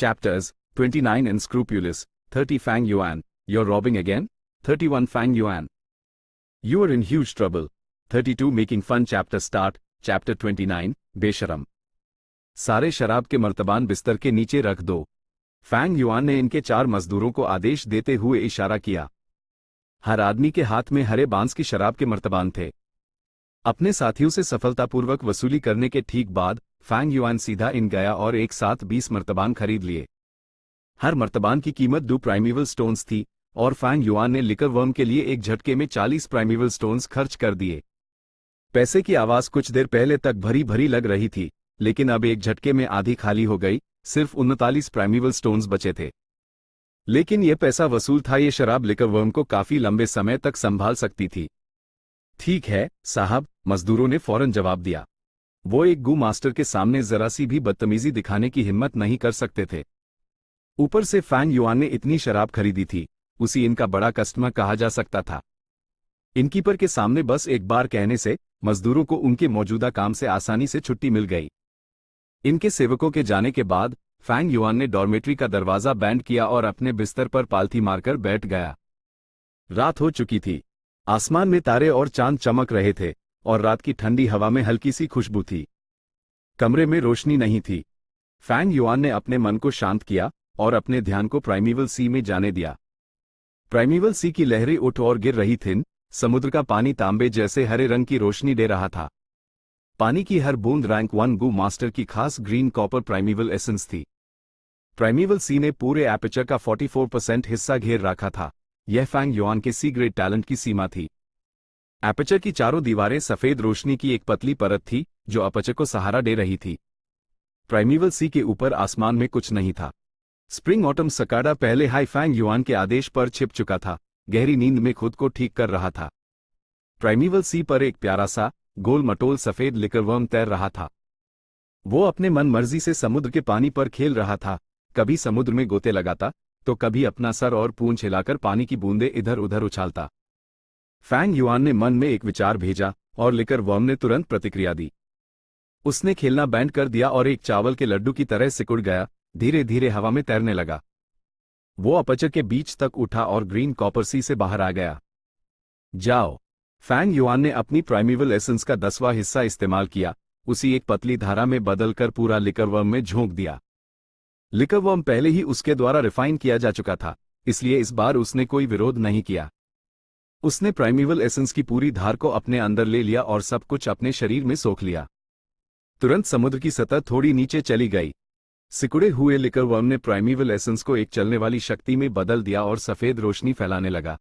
Chapters 29 Unscrupulous, 30 Fang Yuan, You're robbing again? 31 Fang Yuan. You are in huge trouble. 32 Making fun chapter start, chapter 29, बेशरम. सारे शराब के मर्तबान बिस्तर के नीचे रख दो. फैंग युआन ने इनके 4 मजदूरों को आदेश देते हुए इशारा किया. हर आदमी के हाथ में हरे बांस की शराब के मर्तबान थे. अपने साथियों से सफलतापूर्वक वसूली करने के ठीक बाद फैंग युआन सीधा इन गया और एक साथ 20 मर्तबान खरीद लिए. हर मर्तबान की कीमत 2 प्राइमेवल स्टोन्स थी और फैंग युआन ने लिकर वर्म के लिए एक झटके में 40 प्राइमेवल स्टोन्स खर्च कर दिए. पैसे की आवाज कुछ देर पहले तक भरी भरी लग रही थी, लेकिन अब एक झटके में आधी खाली हो गई. सिर्फ 39 प्राइमेवल स्टोन्स बचे थे. लेकिन यह पैसा वसूल था. ये शराब लिकर वर्म को काफी लंबे समय तक संभाल सकती थी. ठीक है साहब, मजदूरों ने फौरन जवाब दिया. वो एक गू मास्टर के सामने जरा सी भी बदतमीजी दिखाने की हिम्मत नहीं कर सकते थे. ऊपर से फैंग युआन ने इतनी शराब खरीदी थी, उसी इनका बड़ा कस्टमर कहा जा सकता था. इनकीपर के सामने बस एक बार कहने से मजदूरों को उनके मौजूदा काम से आसानी से छुट्टी मिल गई. इनके सेवकों के जाने के बाद फैंग युआन ने डॉर्मेट्री का दरवाजा बैंड किया और अपने बिस्तर पर पालथी मारकर बैठ गया. रात हो चुकी थी. आसमान में तारे और चांद चमक रहे थे और रात की ठंडी हवा में हल्की सी खुशबू थी. कमरे में रोशनी नहीं थी. फैंग युआन ने अपने मन को शांत किया और अपने ध्यान को प्राइमेवल सी में जाने दिया. प्राइमेवल सी की लहरें उठ और गिर रही थीं. समुद्र का पानी तांबे जैसे हरे रंग की रोशनी दे रहा था. पानी की हर बूंद रैंक 1 गू मास्टर की खास ग्रीन कॉपर प्राइमेवल एसेंस थी. प्राइमेवल सी ने पूरे एपर्चर का 44% हिस्सा घेर रखा था. यह फैंग युआन के सी ग्रेड टैलेंट की सीमा थी. एपर्चर की चारों दीवारें सफेद रोशनी की एक पतली परत थी जो अपर्चर को सहारा दे रही थी. प्राइमेवल सी के ऊपर आसमान में कुछ नहीं था. स्प्रिंग ऑटम सकाडा पहले हाई फैंग युआन के आदेश पर छिप चुका था. गहरी नींद में खुद को ठीक कर रहा था. प्राइमेवल सी पर एक प्यारा सा गोल मटोल सफेद लिकरवर्म तैर रहा था. वो अपने मन मर्जी से समुद्र के पानी पर खेल रहा था. कभी समुद्र में गोते लगाता तो कभी अपना सर और पूंछ हिलाकर पानी की बूंदें इधर उधर उछालता. फैंग युआन ने मन में एक विचार भेजा और लिकरवर्म ने तुरंत प्रतिक्रिया दी. उसने खेलना बैंड कर दिया और एक चावल के लड्डू की तरह सिकुड़ गया. धीरे धीरे हवा में तैरने लगा. वो अपर्चर के बीच तक उठा और ग्रीन कॉपर सी से बाहर आ गया. जाओ. फैंग युआन ने अपनी प्राइमेवल एसेंस का 10वां हिस्सा इस्तेमाल किया. उसी एक पतली धारा में बदलकर पूरा लिकरवर्म में झोंक दिया. लिकरवर्म पहले ही उसके द्वारा रिफाइन किया जा चुका था, इसलिए इस बार उसने कोई विरोध नहीं किया. उसने प्राइमेवल एसेंस की पूरी धार को अपने अंदर ले लिया और सब कुछ अपने शरीर में सोख लिया. तुरंत समुद्र की सतह थोड़ी नीचे चली गई. सिकुड़े हुए लिकरवर्म ने प्राइमेवल एसेंस को एक चलने वाली शक्ति में बदल दिया और सफेद रोशनी फैलाने लगा.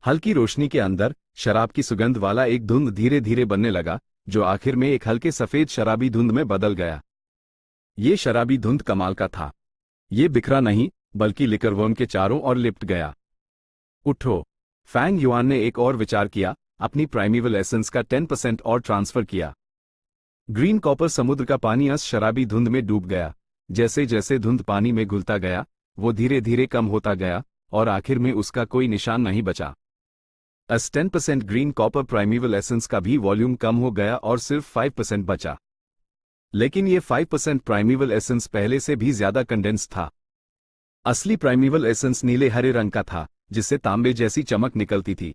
हल्की रोशनी के अंदर शराब की सुगंध वाला एक धुंध धीरे धीरे बनने लगा, जो आखिर में एक हल्के सफेद शराबी धुंध में बदल गया. ये शराबी धुंध कमाल का था. ये बिखरा नहीं, बल्कि लिकरवर्म के चारों ओर लिपट गया. उठो. फैंग युआन ने एक और विचार किया. अपनी प्राइमेवल एसेंस का 10% और ट्रांसफर किया. ग्रीन कॉपर समुद्र का पानी इस शराबी धुंध में डूब गया. जैसे जैसे धुंध पानी में घुलता गया, वो धीरे धीरे कम होता गया और आखिर में उसका कोई निशान नहीं बचा. 10% ग्रीन कॉपर प्राइमेवल एसेंस का भी वॉल्यूम कम हो गया और सिर्फ 5% बचा. लेकिन ये 5% प्राइमेवल एसेंस पहले से भी ज्यादा कंडेंस था. असली प्राइमेवल एसेंस नीले हरे रंग का था, जिससे तांबे जैसी चमक निकलती थी.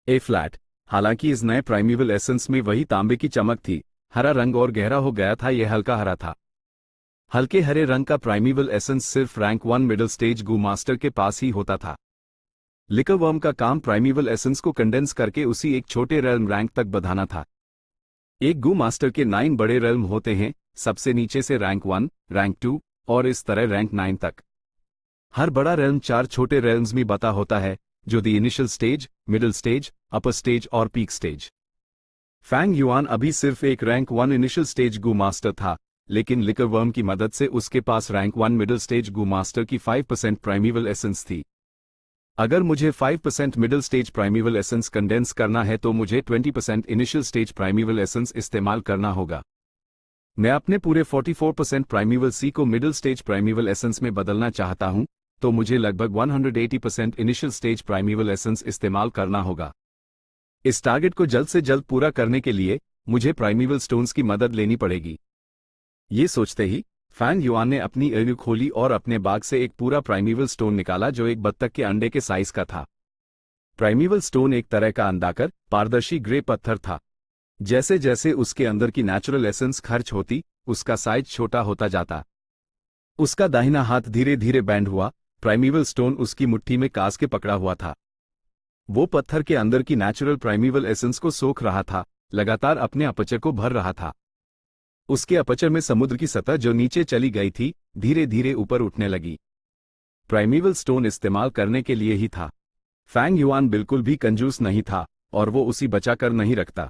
ए फ्लैट. हालांकि इस नए प्राइमेवल एसेंस में वही तांबे की चमक थी. हरा रंग और गहरा हो गया था. यह हल्का हरा था. हल्के हरे रंग का प्राइमेवल एसेंस सिर्फ रैंक 1 मिडिल स्टेज गू मास्टर के पास ही होता था. लिकरवर्म का काम प्राइमेवल एसेंस को कंडेंस करके उसी एक छोटे रेल्म रैंक तक बढ़ाना था. एक गू मास्टर के 9 बड़े रेल्म होते हैं, सबसे नीचे से रैंक 1, रैंक 2 और इस तरह रैंक 9 तक. हर बड़ा रेल्म 4 छोटे रेल्म्स में बता होता है, जो the initial stage, middle stage, upper stage और पीक स्टेज. फैंग युआन अभी सिर्फ एक रैंक 1 इनिशियल स्टेज गू मास्टर था, लेकिन लिकरवर्म की मदद से उसके पास रैंक 1 मिडिल स्टेज गू मास्टर की 5% प्राइमेवल एसेंस थी. अगर मुझे 5% मिडिल स्टेज प्राइमेवल एसेंस कंडेंस करना है तो मुझे 20% इनिशियल स्टेज प्राइमेवल एसेंस इस्तेमाल करना होगा. मैं अपने पूरे 44% प्राइमेवल सी को मिडिल स्टेज प्राइमेवल एसेंस में बदलना चाहता हूं, तो मुझे लगभग 180% इनिशियल स्टेज प्राइमेवल एसेंस इस्तेमाल करना होगा. इस टारगेट को जल्द से जल्द पूरा करने के लिए मुझे प्राइमेवल स्टोन्स की मदद लेनी पड़ेगी. ये सोचते ही फैंग युआन ने अपनी एड़ू खोली और अपने बाग से एक पूरा प्राइमीवल स्टोन निकाला जो एक बत्तख के अंडे के साइज का था। प्राइमीवल स्टोन एक तरह का अंडाकार पारदर्शी ग्रे पत्थर था। जैसे जैसे उसके अंदर की नेचुरल एसेंस खर्च होती, उसका साइज छोटा होता जाता। उसका दाहिना हाथ धीरे धीरे बैंड हुआ। प्राइमीवल स्टोन उसकी मुट्ठी में कास के पकड़ा हुआ था। वो पत्थर के अंदर की नेचुरल प्राइमीवल एसेंस को सोख रहा था, लगातार अपने अपचर को भर रहा था। उसके अपचर में समुद्र की सतह जो नीचे चली गई थी, धीरे धीरे ऊपर उठने लगी। प्राइमीवल स्टोन इस्तेमाल करने के लिए ही था। फैंग युआन बिल्कुल भी कंजूस नहीं था और वो उसी बचाकर नहीं रखता।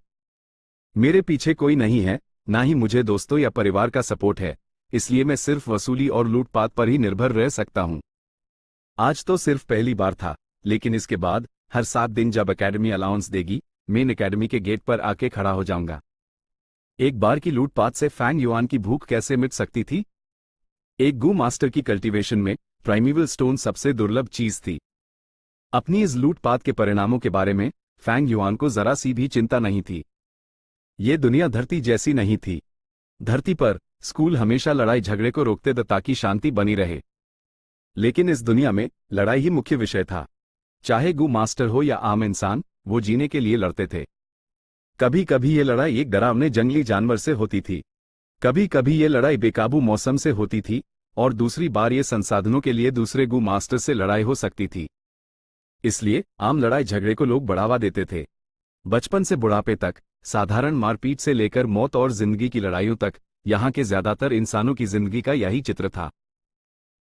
मेरे पीछे कोई नहीं है, ना ही मुझे दोस्तों या परिवार का सपोर्ट है, इसलिए मैं सिर्फ वसूली और लूटपाट पर ही निर्भर रह सकता हूं। आज तो सिर्फ पहली बार था, लेकिन इसके बाद हर 7 दिन जब एकेडमी अलाउंस देगी, मेन एकेडमी के गेट पर आके खड़ा हो जाऊंगा। एक बार की लूटपाट से फैंग युआन की भूख कैसे मिट सकती थी? एक गू मास्टर की कल्टीवेशन में प्राइमीवल स्टोन सबसे दुर्लभ चीज थी। अपनी इस लूटपाट के परिणामों के बारे में फैंग युआन को जरा सी भी चिंता नहीं थी। ये दुनिया धरती जैसी नहीं थी। धरती पर स्कूल हमेशा लड़ाई झगड़े को रोकते थे ताकि शांति बनी रहे, लेकिन इस दुनिया में लड़ाई ही मुख्य विषय था। चाहे गू मास्टर हो या आम इंसान, वो जीने के लिए लड़ते थे। कभी कभी ये लड़ाई एक डरावने जंगली जानवर से होती थी, कभी कभी ये लड़ाई बेकाबू मौसम से होती थी, और दूसरी बार ये संसाधनों के लिए दूसरे गू मास्टर से लड़ाई हो सकती थी। इसलिए आम लड़ाई झगड़े को लोग बढ़ावा देते थे। बचपन से बुढ़ापे तक, साधारण मारपीट से लेकर मौत और जिंदगी की लड़ाइयों तक, यहाँ के ज्यादातर इंसानों की जिंदगी का यही चित्र था।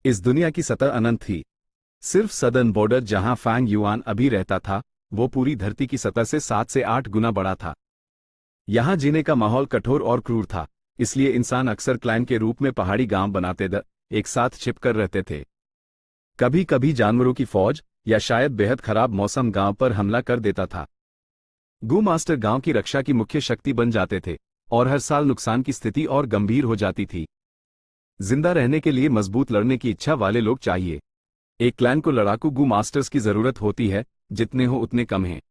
इस दुनिया की सतह अनंत थी। सिर्फ सदर्न बॉर्डर जहां फैंग युआन अभी रहता था, वो पूरी धरती की सतह से 7 से 8 गुना बड़ा था। यहाँ जीने का माहौल कठोर और क्रूर था, इसलिए इंसान अक्सर क्लैन के रूप में पहाड़ी गांव बनाते एक साथ छिपकर रहते थे। कभी कभी जानवरों की फौज या शायद बेहद खराब मौसम गांव पर हमला कर देता था। गू मास्टर गांव की रक्षा की मुख्य शक्ति बन जाते थे, और हर साल नुकसान की स्थिति और गंभीर हो जाती थी। जिंदा रहने के लिए मजबूत लड़ने की इच्छा वाले लोग चाहिए। एक क्लैन को लड़ाकू गू मास्टर्स की जरूरत होती है, जितने हो उतने कम हैं।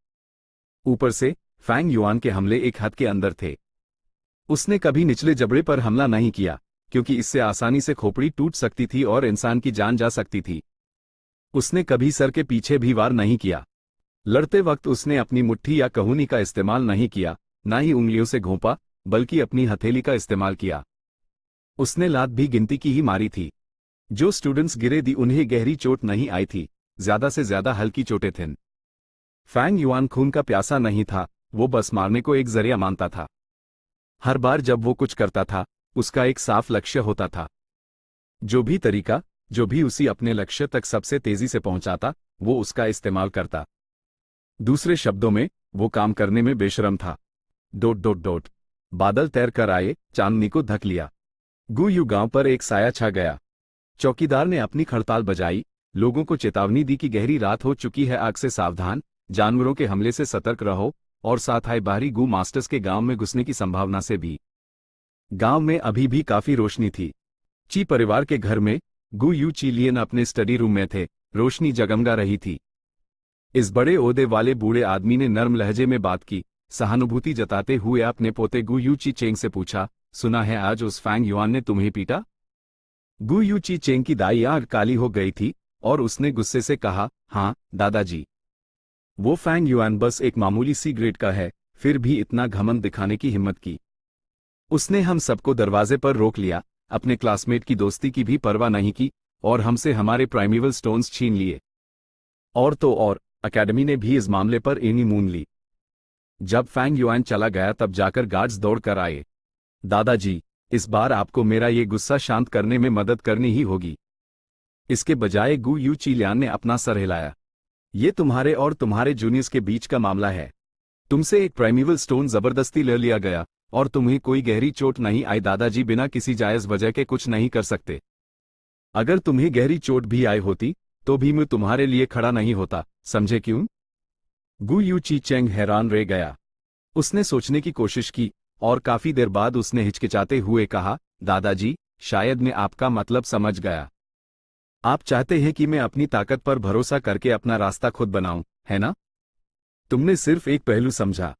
ऊपर से फैंग युआन के हमले एक हद के अंदर थे। उसने कभी निचले जबड़े पर हमला नहीं किया, क्योंकि इससे आसानी से खोपड़ी टूट सकती थी और इंसान की जान जा सकती थी। उसने कभी सर के पीछे भी वार नहीं किया। लड़ते वक्त उसने अपनी मुट्ठी या कहूनी का इस्तेमाल नहीं किया, ना ही उंगलियों से घोंपा, बल्कि अपनी हथेली का इस्तेमाल किया। उसने लात भी गिनती की ही मारी थी। जो स्टूडेंट्स गिरे दी उन्हें गहरी चोट नहीं आई थी, ज्यादा से ज्यादा हल्की चोटें थीं। फैंग युआन खून का प्यासा नहीं था, वो बस मारने को एक जरिया मानता था। हर बार जब वो कुछ करता था, उसका एक साफ लक्ष्य होता था। जो भी तरीका, जो भी उसी अपने लक्ष्य तक सबसे तेजी से पहुंचाता, वो उसका इस्तेमाल करता। दूसरे शब्दों में, वो काम करने में बेशरम था। ... बादल तैर कर आए, चांदनी को ढक लिया। गू यू गांव पर एक साया छा गया। चौकीदार ने अपनी खड़ताल बजाई, लोगों को चेतावनी दी कि गहरी रात हो चुकी है, आग से सावधान, जानवरों के हमले से सतर्क रहो, और साथ आए बाहरी गू मास्टर्स के गांव में घुसने की संभावना से भी। गांव में अभी भी काफी रोशनी थी। ची परिवार के घर में गू यू चीलियन अपने स्टडी रूम में थे, रोशनी जगमगा रही थी। इस बड़े ओहदे वाले बूढ़े आदमी ने नर्म लहजे में बात की, सहानुभूति जताते हुए अपने पोते गू यू ची चेंग से पूछा, सुना है आज उस फैंग युआन ने तुम्हें पीटा? गू यू ची चेंग की दाई आंख काली हो गई थी, और उसने गुस्से से कहा, हाँ दादाजी। वो फैंग युआन बस एक मामूली सी ग्रेड का है, फिर भी इतना घमंड दिखाने की हिम्मत की। उसने हम सबको दरवाजे पर रोक लिया, अपने क्लासमेट की दोस्ती की भी परवाह नहीं की, और हमसे हमारे प्राइमीवल स्टोन्स छीन लिए। और तो और, अकेडमी ने भी इस मामले पर एनी मून ली। जब फैंग युआन चला गया तब जाकर गार्ड्स दौड़ कर आए। दादाजी, इस बार आपको मेरा ये गुस्सा शांत करने में मदद करनी ही होगी। इसके बजाय गू यू चीलियान ने अपना सर हिलाया। ये तुम्हारे और तुम्हारे जूनियर्स के बीच का मामला है। तुमसे एक प्राइमीवल स्टोन जबरदस्ती ले लिया गया, और तुम्हें कोई गहरी चोट नहीं आई। दादाजी बिना किसी जायज वजह के कुछ नहीं कर सकते। अगर तुम्हें गहरी चोट भी आई होती, तो भी मैं तुम्हारे लिए खड़ा नहीं होता, समझे क्यों? गू यू ची चेंग हैरान रह गया। उसने सोचने की कोशिश की, और काफी देर बाद उसने हिचकिचाते हुए कहा, दादाजी, शायद मैं आपका मतलब समझ गया। आप चाहते हैं कि मैं अपनी ताकत पर भरोसा करके अपना रास्ता खुद बनाऊं, है ना? तुमने सिर्फ एक पहलू समझा।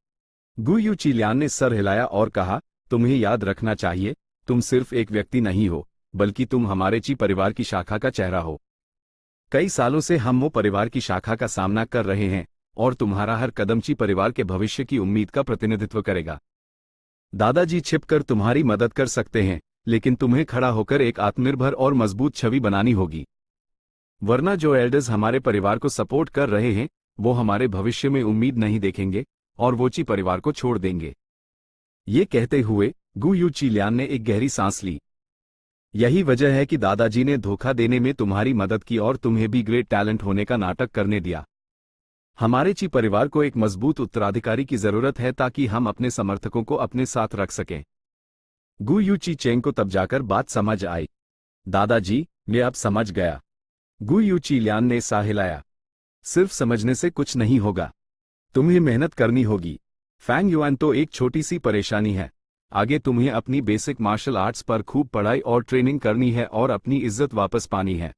गू यू चीलियान ने सर हिलाया और कहा, तुम्हें याद रखना चाहिए, तुम सिर्फ एक व्यक्ति नहीं हो, बल्कि तुम हमारे ची परिवार की शाखा का चेहरा हो। कई सालों से हम वो परिवार की शाखा का सामना कर रहे हैं और तुम्हारा हर कदम ची परिवार के भविष्य की उम्मीद का प्रतिनिधित्व करेगा। दादाजी छिपकर तुम्हारी मदद कर सकते हैं, लेकिन तुम्हें खड़ा होकर एक आत्मनिर्भर और मजबूत छवि बनानी होगी। वरना जो एल्डर्स हमारे परिवार को सपोर्ट कर रहे हैं वो हमारे भविष्य में उम्मीद नहीं देखेंगे और वो ची परिवार को छोड़ देंगे। ये कहते हुए गु यू चिलियान ने एक गहरी सांस ली। यही वजह है कि दादाजी ने धोखा देने में तुम्हारी मदद की और तुम्हें भी ग्रेट टैलेंट होने का नाटक करने दिया। हमारे ची परिवार को एक मजबूत उत्तराधिकारी की जरूरत है ताकि हम अपने समर्थकों को अपने साथ रख सकें। गु यू ची चेंग को तब जाकर बात समझ आई। दादाजी, मैं अब समझ गया। गु यू चिलियान ने साह हिलाया। सिर्फ समझने से कुछ नहीं होगा, तुम्हें मेहनत करनी होगी। फैंग युआन तो एक छोटी सी परेशानी है। आगे तुम्हें अपनी बेसिक मार्शल आर्ट्स पर खूब पढ़ाई और ट्रेनिंग करनी है और अपनी इज्जत वापस पानी है।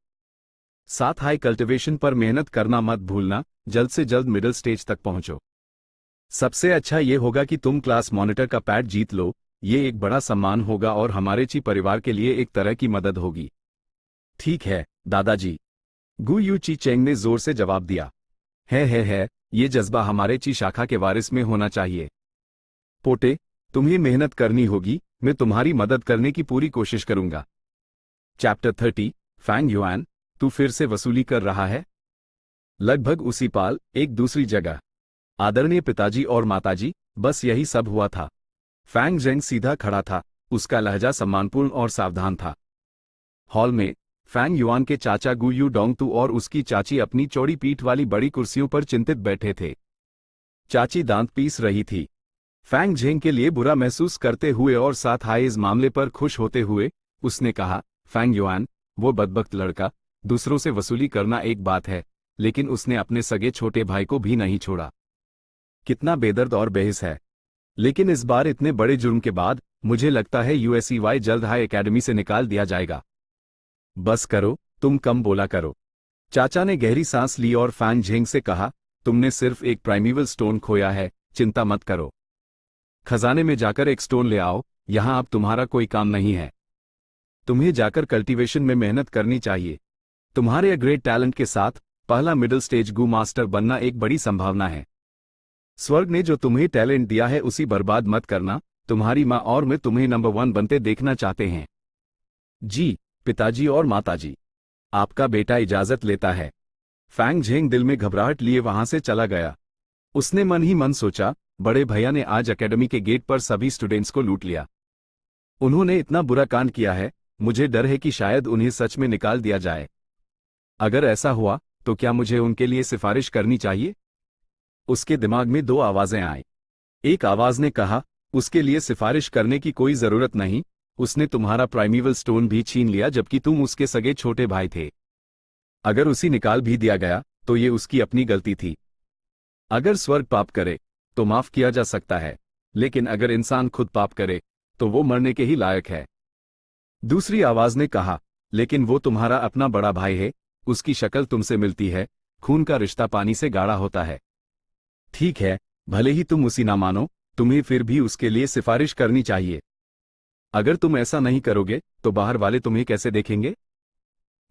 साथ हाई कल्टिवेशन पर मेहनत करना मत भूलना। जल्द से जल्द मिडिल स्टेज तक पहुंचो। सबसे अच्छा ये होगा कि तुम क्लास मॉनिटर का पैड जीत लो। ये एक बड़ा सम्मान होगा और हमारे ची परिवार के लिए एक तरह की मदद होगी। ठीक है दादाजी, गु यू ची चेंग ने जोर से जवाब दिया। है, ये जज्बा हमारे ची शाखा के वारिस में होना चाहिए। पोटे, तुम्हें मेहनत करनी होगी। मैं तुम्हारी मदद करने की पूरी कोशिश करूंगा। चैप्टर 30 फैंग युआन, तू फिर से वसूली कर रहा है? लगभग उसी पाल एक दूसरी जगह। आदरणीय पिताजी और माताजी, बस यही सब हुआ था। फैंग जेंग सीधा खड़ा था, उसका लहजा सम्मानपूर्ण और सावधान था। हॉल में फैंग युआन के चाचा गु यू डोंगतू और उसकी चाची अपनी चौड़ी पीठ वाली बड़ी कुर्सियों पर चिंतित बैठे थे। चाची दांत पीस रही थी। फैंग जेंग के लिए बुरा महसूस करते हुए और साथ आए इस मामले पर खुश होते हुए उसने कहा, फैंग युआन, वो बदबख्त लड़का, दूसरों से वसूली करना एक बात है, लेकिन उसने अपने सगे छोटे भाई को भी नहीं छोड़ा। कितना बेदर्द और बेहिस है। लेकिन इस बार इतने बड़े जुर्म के बाद मुझे लगता है यूएसईवाई जल्द हाई एकेडमी से निकाल दिया जाएगा। बस करो, तुम कम बोला करो। चाचा ने गहरी सांस ली और फैंग जेंग से कहा, तुमने सिर्फ एक प्राइमेवल स्टोन खोया है, चिंता मत करो। खजाने में जाकर एक स्टोन ले आओ, यहां अब तुम्हारा कोई काम नहीं है। तुम्हें जाकर कल्टीवेशन में मेहनत करनी चाहिए। तुम्हारे ग्रेट टैलेंट के साथ पहला मिडिल स्टेज गु मास्टर बनना एक बड़ी संभावना है। स्वर्ग ने जो तुम्हें टैलेंट दिया है उसी बर्बाद मत करना। तुम्हारी माँ और मैं तुम्हें नंबर 1 बनते देखना चाहते हैं। जी पिताजी और माताजी, आपका बेटा इजाजत लेता है। फैंग जेंग दिल में घबराहट लिए वहां से चला गया। उसने मन ही मन सोचा, बड़े भैया ने आज एकेडमी के गेट पर सभी स्टूडेंट्स को लूट लिया। उन्होंने इतना बुरा कांड किया है, मुझे डर है कि शायद उन्हें सच में निकाल दिया जाए। अगर ऐसा हुआ तो क्या मुझे उनके लिए सिफारिश करनी चाहिए? उसके दिमाग में 2 आवाजें आईं। एक आवाज ने कहा, उसके लिए सिफारिश करने की कोई जरूरत नहीं, उसने तुम्हारा प्राइमेवल स्टोन भी छीन लिया जबकि तुम उसके सगे छोटे भाई थे। अगर उसी निकाल भी दिया गया तो ये उसकी अपनी गलती थी। अगर स्वर्ग पाप करे तो माफ किया जा सकता है, लेकिन अगर इंसान खुद पाप करे तो वो मरने के ही लायक है। दूसरी आवाज ने कहा, लेकिन वो तुम्हारा अपना बड़ा भाई है, उसकी शक्ल तुमसे मिलती है, खून का रिश्ता पानी से गाढ़ा होता है। ठीक है, भले ही तुम उसी ना मानो, तुम्हें फिर भी उसके लिए सिफारिश करनी चाहिए। अगर तुम ऐसा नहीं करोगे तो बाहर वाले तुम्हें कैसे देखेंगे?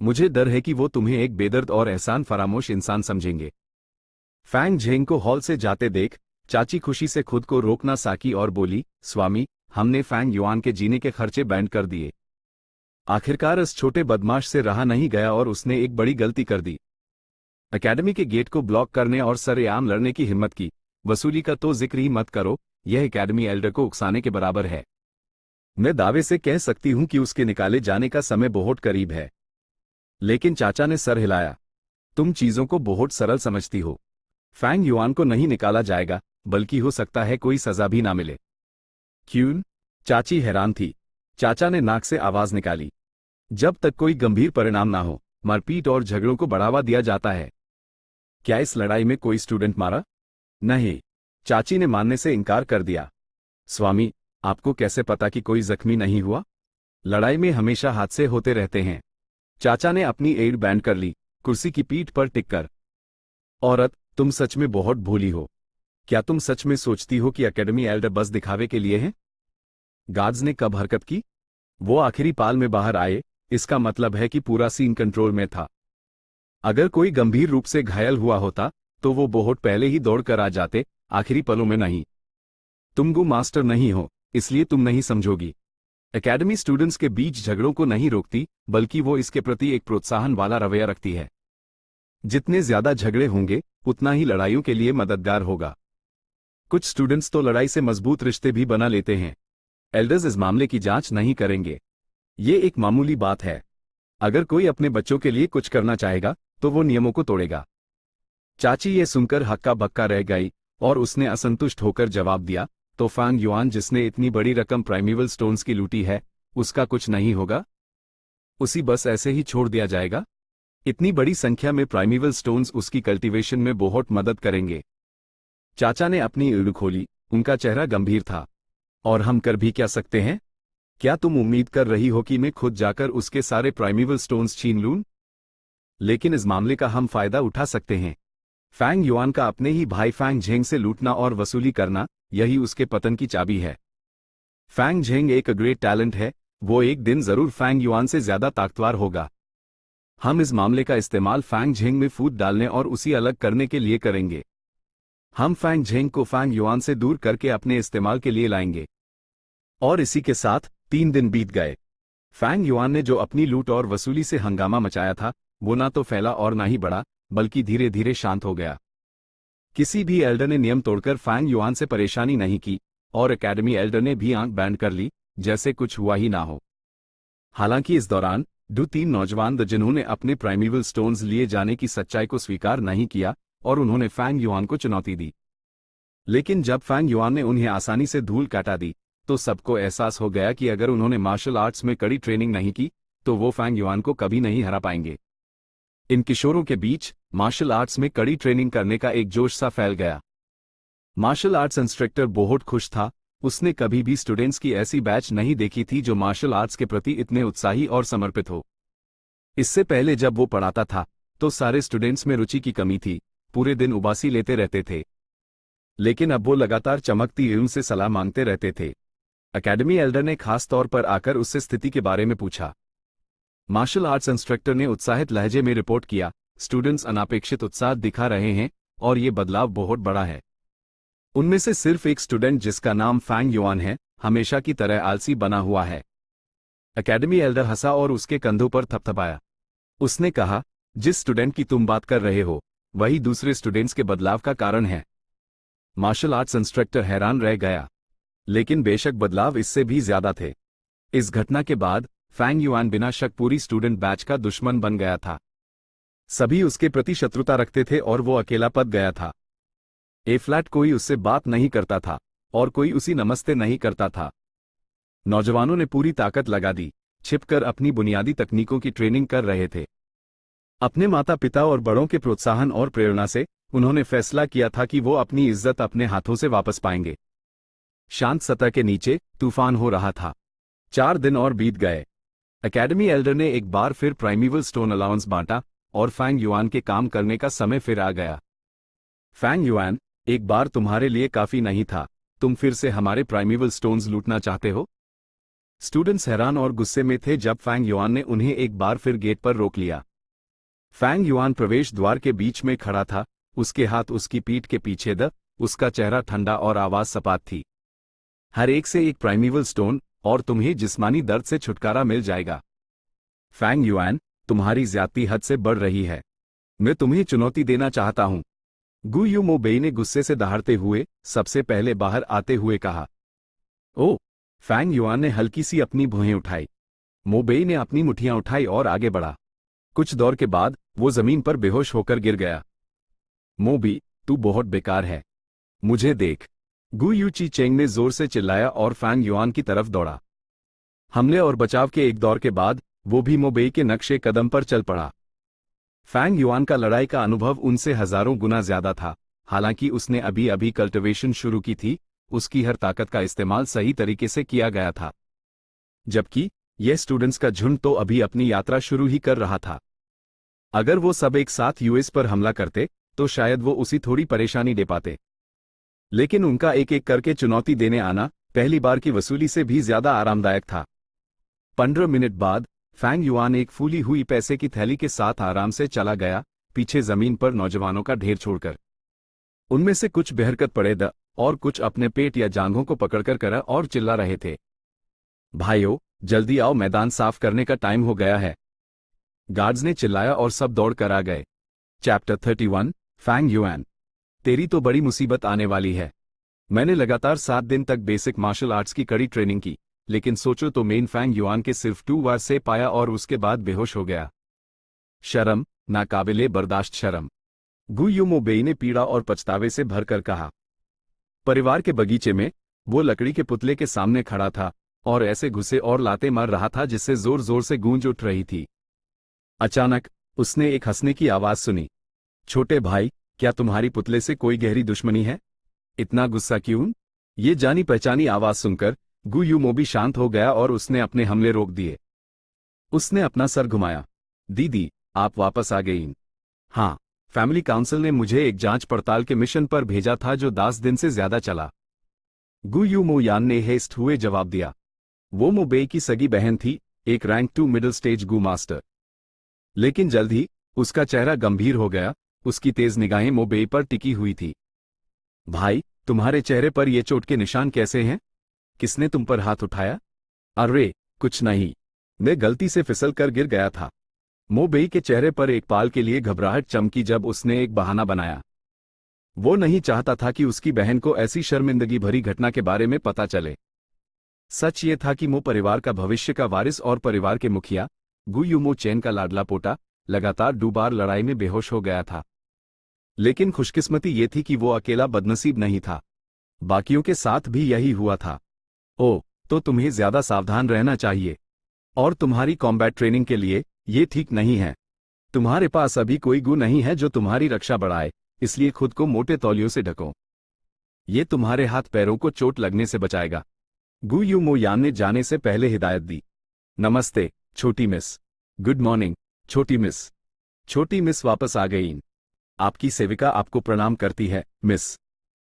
मुझे डर है कि वो तुम्हें एक बेदर्द और एहसान फरामोश इंसान समझेंगे। फैंग जेंग को हॉल से जाते देख चाची खुशी से खुद को रोक ना सकी और बोली, स्वामी, हमने फैंग युआन के जीने के खर्चे बैंड कर दिए। आखिरकार इस छोटे बदमाश से रहा नहीं गया और उसने एक बड़ी गलती कर दी। एकेडमी के गेट को ब्लॉक करने और सरेआम लड़ने की हिम्मत की। वसूली का तो जिक्र ही मत करो, यह एकेडमी एल्डर को उकसाने के बराबर है। मैं दावे से कह सकती हूं कि उसके निकाले जाने का समय बहुत करीब है। लेकिन चाचा ने सर हिलाया। तुम चीजों को बहुत सरल समझती हो। फैंग युआन को नहीं निकाला जाएगा, बल्कि हो सकता है कोई सजा भी ना मिले। क्यों? चाची हैरान थी। चाचा ने नाक से आवाज निकाली। जब तक कोई गंभीर परिणाम ना हो, मारपीट और झगड़ों को बढ़ावा दिया जाता है। क्या इस लड़ाई में कोई स्टूडेंट मारा? नहीं। चाची ने मानने से इनकार कर दिया। स्वामी, आपको कैसे पता कि कोई जख्मी नहीं हुआ? लड़ाई में हमेशा हादसे होते रहते हैं। चाचा ने अपनी एड़ बैंड कर ली, कुर्सी की पीठ पर टिककर। औरत, तुम सच में बहुत भोली हो। क्या तुम सच में सोचती हो कि एकेडमी एल्डर बस दिखावे के लिए है? गार्ड्स ने कब हरकत की? वो आखिरी पाल में बाहर आए, इसका मतलब है कि पूरा सीन कंट्रोल में था। अगर कोई गंभीर रूप से घायल हुआ होता तो वो बहुत पहले ही दौड़ कर आ जाते, आखिरी पलों में नहीं। तुम गो मास्टर नहीं हो, इसलिए तुम नहीं समझोगी। एकेडमी स्टूडेंट्स के बीच झगड़ों को नहीं रोकती, बल्कि वो इसके प्रति एक प्रोत्साहन वाला रवैया रखती है। जितने ज्यादा झगड़े होंगे उतना ही लड़ाइयों के लिए मददगार होगा। कुछ स्टूडेंट्स तो लड़ाई से मजबूत रिश्ते भी बना लेते हैं। एल्डर्स इस मामले की जांच नहीं करेंगे। ये एक मामूली बात है। अगर कोई अपने बच्चों के लिए कुछ करना चाहेगा तो वो नियमों को तोड़ेगा। चाची ये सुनकर हक्का बक्का रह गई और उसने असंतुष्ट होकर जवाब दिया, तो फैंग युआन जिसने इतनी बड़ी रकम प्राइमेवल स्टोन्स की लूटी है, उसका कुछ नहीं होगा? उसी बस ऐसे ही छोड़ दिया जाएगा? इतनी बड़ी संख्या में प्राइमेवल स्टोन्स उसकी कल्टीवेशन में बहुत मदद करेंगे। चाचा ने अपनी ईड़ खोली, उनका चेहरा गंभीर था। और हम कर भी क्या सकते हैं? क्या तुम उम्मीद कर रही हो कि मैं खुद जाकर उसके सारे प्राइमेवल स्टोन्स छीन लूं? लेकिन इस मामले का हम फायदा उठा सकते हैं। फैंग युआन का अपने ही भाई फैंग झेंग से लूटना और वसूली करना, यही उसके पतन की चाबी है। फैंग झेंग एक ग्रेट टैलेंट है, वो एक दिन जरूर फैंग युआन से ज्यादा ताकतवर होगा। हम इस मामले का इस्तेमाल फैंग झेंग में फूट डालने और उसी अलग करने के लिए करेंगे। हम फैंग झेंग को फैंग युआन से दूर करके अपने इस्तेमाल के लिए लाएंगे। और इसी के साथ 3 दिन बीत गए। फैंग युआन ने जो अपनी लूट और वसूली से हंगामा मचाया था, वो ना तो फैला और ना ही बढ़ा, बल्कि धीरे धीरे शांत हो गया। किसी भी एल्डर ने नियम तोड़कर फैंग युआन से परेशानी नहीं की, और एकेडमी एल्डर ने भी आंख बैंड कर ली, जैसे कुछ हुआ ही ना हो। हालांकि इस दौरान 2-3 नौजवान जिन्होंने अपने प्राइमेवल स्टोन्स लिए जाने की सच्चाई को स्वीकार नहीं किया और उन्होंने फैंग युआन को चुनौती दी। लेकिन जब फैंग युआन ने उन्हें आसानी से धूल काटा दी, तो सबको एहसास हो गया कि अगर उन्होंने मार्शल आर्ट्स में कड़ी ट्रेनिंग नहीं की तो वो फैंग युआन को कभी नहीं हरा पाएंगे। इन किशोरों के बीच मार्शल आर्ट्स में कड़ी ट्रेनिंग करने का एक जोश सा फैल गया। मार्शल आर्ट्स इंस्ट्रक्टर बहुत खुश था। उसने कभी भी स्टूडेंट्स की ऐसी बैच नहीं देखी थी जो मार्शल आर्ट्स के प्रति इतने उत्साही और समर्पित हो। इससे पहले जब वो पढ़ाता था तो सारे स्टूडेंट्स में रुचि की कमी थी, पूरे दिन उबासी लेते रहते थे। लेकिन अब वो लगातार चमकती इल्म से सलाह मांगते रहते थे। एकेडमी एल्डर ने खास तौर पर आकर उससे स्थिति के बारे में पूछा। मार्शल आर्ट्स इंस्ट्रक्टर ने उत्साहित लहजे में रिपोर्ट किया, स्टूडेंट्स अनापेक्षित उत्साह दिखा रहे हैं और ये बदलाव बहुत बड़ा है। उनमें से सिर्फ एक स्टूडेंट जिसका नाम फैंग युआन है, हमेशा की तरह आलसी बना हुआ है। एकेडमी एल्डर हंसा और उसके कंधों पर थपथपाया। उसने कहा, जिस स्टूडेंट की तुम बात कर रहे हो वही दूसरे स्टूडेंट्स के बदलाव का कारण है। मार्शल आर्ट्स इंस्ट्रक्टर हैरान रह गया। लेकिन बेशक बदलाव इससे भी ज्यादा थे। इस घटना के बाद फैंग युआन बिना शक पूरी स्टूडेंट बैच का दुश्मन बन गया था। सभी उसके प्रति शत्रुता रखते थे और वो अकेला पद गया था। ए फ्लैट कोई उससे बात नहीं करता था और कोई उसी नमस्ते नहीं करता था। नौजवानों ने पूरी ताकत लगा दी, छिपकर अपनी बुनियादी तकनीकों की ट्रेनिंग कर रहे थे। अपने माता पिता और बड़ों के प्रोत्साहन और प्रेरणा से उन्होंने फैसला किया था कि वो अपनी इज्जत अपने हाथों से वापस पाएंगे। शांत सतह के नीचे तूफान हो रहा था। 4 दिन और बीत गए। एकेडमी एल्डर ने एक बार फिर प्राइमेवल स्टोन अलाउंस बांटा और फैंग युआन के काम करने का समय फिर आ गया। फैंग युआन, एक बार तुम्हारे लिए काफी नहीं था, तुम फिर से हमारे प्राइमेवल स्टोन्स लूटना चाहते हो? स्टूडेंट्स हैरान और गुस्से में थे जब फैंग युआन ने उन्हें एक बार फिर गेट पर रोक लिया। फैंग युआन प्रवेश द्वार के बीच में खड़ा था, उसके हाथ उसकी पीठ के पीछे उसका चेहरा ठंडा और आवाज सपाट थी। हर एक से एक प्राइमेवल स्टोन और तुम्हें जिस्मानी दर्द से छुटकारा मिल जाएगा। फैंग युआन, तुम्हारी ज्यादती हद से बढ़ रही है। मैं तुम्हें चुनौती देना चाहता हूं। गु यू मो बेई ने गुस्से से दहाड़ते हुए सबसे पहले बाहर आते हुए कहा। ओ! फैंग युआन ने हल्की सी अपनी भुहें उठाई। मो बेई ने अपनी मुट्ठियां उठाई और आगे बढ़ा। कुछ दौर के बाद वो जमीन पर बेहोश होकर गिर गया। मो बी, तू बहुत बेकार है। मुझे देख। गु यू ची चेंग ने जोर से चिल्लाया और फैंग युआन की तरफ दौड़ा। हमले और बचाव के एक दौर के बाद वो भी मो बेई के नक्शे कदम पर चल पड़ा। फैंग युआन का लड़ाई का अनुभव उनसे हजारों गुना ज्यादा था। हालांकि उसने अभी अभी कल्टिवेशन शुरू की थी, उसकी हर ताकत का इस्तेमाल सही तरीके से किया गया था। जबकि यह स्टूडेंट्स का झुंड तो अभी अपनी यात्रा शुरू ही कर रहा था। अगर वो सब एक साथ यूएस पर हमला करते तो शायद वो उसी थोड़ी परेशानी दे पाते। लेकिन उनका एक एक करके चुनौती देने आना पहली बार की वसूली से भी ज्यादा आरामदायक था। 15 मिनट बाद फैंग युआन एक फूली हुई पैसे की थैली के साथ आराम से चला गया, पीछे जमीन पर नौजवानों का ढेर छोड़कर। उनमें से कुछ बेहरकत पड़े द और कुछ अपने पेट या जांघों को पकड़कर करा और चिल्ला रहे थे। भाइयों, जल्दी आओ, मैदान साफ करने का टाइम हो गया है। गार्ड्स ने चिल्लाया और सब दौड़ कर आ गए। Chapter 31, Fang Yuan. तेरी तो बड़ी मुसीबत आने वाली है। मैंने लगातार 7 दिन तक बेसिक मार्शल आर्ट्स की कड़ी ट्रेनिंग की, लेकिन सोचो तो मेन फैंग युआन के सिर्फ 2 बार से पाया और उसके बाद बेहोश हो गया। शर्म, नाकाबिले बर्दाश्त शर्म। गु युमोबेई ने पीड़ा और पछतावे से भरकर कहा। परिवार के बगीचे में वो लकड़ी के पुतले के सामने खड़ा था और ऐसे घुसे और लाते मार रहा था जिससे जोर जोर से गूंज उठ रही थी। अचानक उसने एक हंसने की आवाज सुनी। छोटे भाई, क्या तुम्हारी पुतले से कोई गहरी दुश्मनी है? इतना गुस्सा क्यों? ये जानी पहचानी आवाज सुनकर गु युमोबी शांत हो गया और उसने अपने हमले रोक दिए। उसने अपना सर घुमाया। दीदी, आप वापस आ गईं। हाँ, फैमिली काउंसिल ने मुझे एक जांच पड़ताल के मिशन पर भेजा था जो 10 दिन से ज्यादा चला। गु युमोयान ने हेस्ट हुए जवाब दिया। वो मोबेई की सगी बहन थी, एक रैंक 2 मिडिल स्टेज गु मास्टर। लेकिन जल्द ही उसका चेहरा गंभीर हो गया, उसकी तेज निगाहें मोबेई पर टिकी हुई थी। भाई, तुम्हारे चेहरे पर ये चोट के निशान कैसे हैं? किसने तुम पर हाथ उठाया? अरे, कुछ नहीं, मैं गलती से फिसल कर गिर गया था। मोबेई के चेहरे पर एक पाल के लिए घबराहट चमकी जब उसने एक बहाना बनाया। वो नहीं चाहता था कि उसकी बहन को ऐसी शर्मिंदगी भरी घटना के बारे में पता चले। सच ये था कि मो परिवार का भविष्य का वारिस और परिवार के मुखिया गु युमो चेन का लाडला पोता लगातार 2 बार लड़ाई में बेहोश हो गया था। लेकिन खुशकिस्मती ये थी कि वो अकेला बदनसीब नहीं था, बाकियों के साथ भी यही हुआ था। ओह, तो तुम्हें ज्यादा सावधान रहना चाहिए। और तुम्हारी कॉम्बैट ट्रेनिंग के लिए ये ठीक नहीं है। तुम्हारे पास अभी कोई गु नहीं है जो तुम्हारी रक्षा बढ़ाए, इसलिए खुद को मोटे तौलियों से ढको। ये तुम्हारे हाथ पैरों को चोट लगने से बचाएगा। गु युमोयान ने जाने से पहले हिदायत दी। नमस्ते, छोटी मिस। गुड मॉर्निंग, छोटी मिस। छोटी मिस वापस आ गईं। आपकी सेविका आपको प्रणाम करती है, मिस।